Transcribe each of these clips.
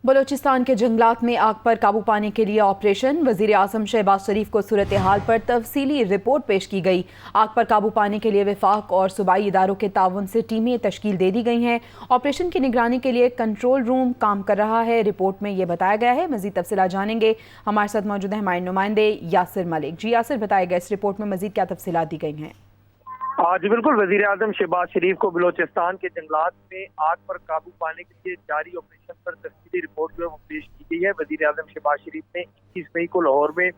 बलूचिस्तान के जंगलात में आग पर काबू पाने के लिए ऑपरेशन। वजीर आजम शहबाज शरीफ को सूरत हाल पर तफसीली रिपोर्ट पेश की गई। आग पर काबू पाने के लिए वफाक और सूबाई इदारों के ताउन से टीमें तश्कील दे दी गई हैं। ऑपरेशन की निगरानी के लिए कंट्रोल रूम काम कर रहा है। रिपोर्ट में ये बताया गया है। मजीद तफसीलात जानेंगे, हमारे साथ मौजूद है हमारे नुमाइंदे यासिर मलिक। जी यासिर, बताएगा इस रिपोर्ट में मजीद क्या तफसीलात दी गई हैं? जी बिल्कुल, वजीर आजम शहबाज शरीफ को बलोचिस्तान के जंगलात में आग पर काबू पाने के लिए जारी ऑपरेशन पर तफसीली रिपोर्ट जो है वो पेश की गई है। वजीर आजम शहबाज शरीफ ने 21 मई को लाहौर में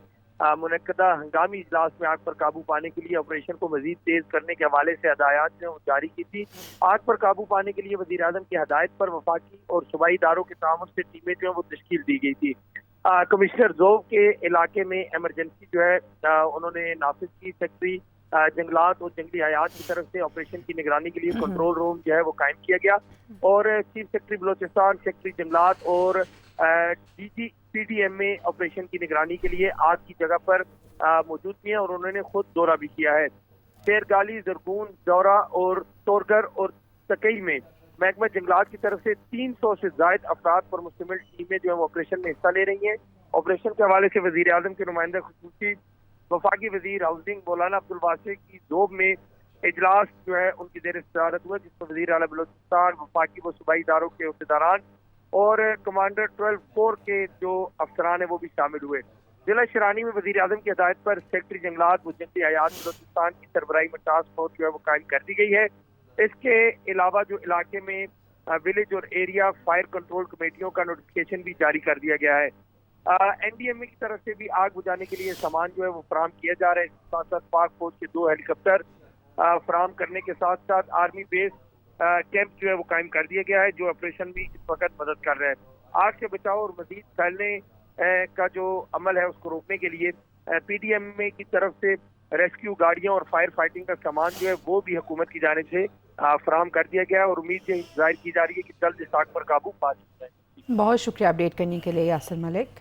मुनक्कदा हंगामी इजलास में आग पर काबू पाने के लिए ऑपरेशन को मजीद तेज करने के हवाले से हदायत जो जारी की थी। आग पर काबू पाने के लिए वजीर आजम की हदायत पर वफाकी और सूबाई इदारों के ताउन से टीमें जो है वो तश्कील दी गई थी। कमिश्नर जोब के इलाके में एमरजेंसी जो है उन्होंने नाफिज की। सेक्रेटरी जंगलात और जंगली हयात की तरफ से ऑपरेशन की निगरानी के लिए कंट्रोल रूम जो है वो कायम किया गया और चीफ सेक्रेटरी बलोचिस्तान, सेक्रेटरी जंगलात और डीजी पीडीएम में ऑपरेशन की निगरानी के लिए आग की जगह पर मौजूद किए और उन्होंने खुद दौरा भी किया है। शेरगाली, जरगून, दौरा और तोरगर और तकई में महकमा जंगलात की तरफ से 300 से ज्यादा अफराद पर मुश्तमिल टीमें जो है वो ऑपरेशन में हिस्सा ले रही हैं। ऑपरेशन के हवाले से वजीर आजम के नुमाइंदा खुसूसी वफाकी वजीर हाउसिंग मौलाना अब्दुल वासी की जोब में इजलास जो है उनकी जेर सदारत हुआ, जिसमें वजीर आला बलूचिस्तान, वफाकी व सूबाई इदारों के अहदेदारान और कमांडर 12 कोर के जो अफसरान है वो भी शामिल हुए। जिला शरानी में वजीर आजम की हदायत पर सेक्रेटरी जंगलात व जंगली हयात बलूचिस्तान की सरबराही में टास्क फोर्स जो है वो कायम कर दी गई है। इसके अलावा जो इलाके में विलेज और एरिया फायर कंट्रोल कमेटियों का नोटिफिकेशन भी जारी कर दिया गया है। एनडीएमए की तरफ से भी आग बुझाने के लिए सामान जो है वो फराम किया जा रहा है। इसके साथ साथ पाक फौज के 2 हेलीकॉप्टर फराम करने के साथ साथ आर्मी बेस कैंप जो है वो कायम कर दिया गया है, जो ऑपरेशन भी इस वक्त मदद कर रहा है। आग से बचाव और मजीद फैलने का जो अमल है उसको रोकने के लिए पीडीएमए की तरफ से रेस्क्यू गाड़ियां और फायर फाइटिंग का सामान जो है वो भी हुकूमत की जानिब से फराम कर दिया गया है और उम्मीद ये जाहिर की जा रही है कि जल्द इस आग पर काबू पा लिया जाए। बहुत शुक्रिया अपडेट करने के लिए यासिर मलिक।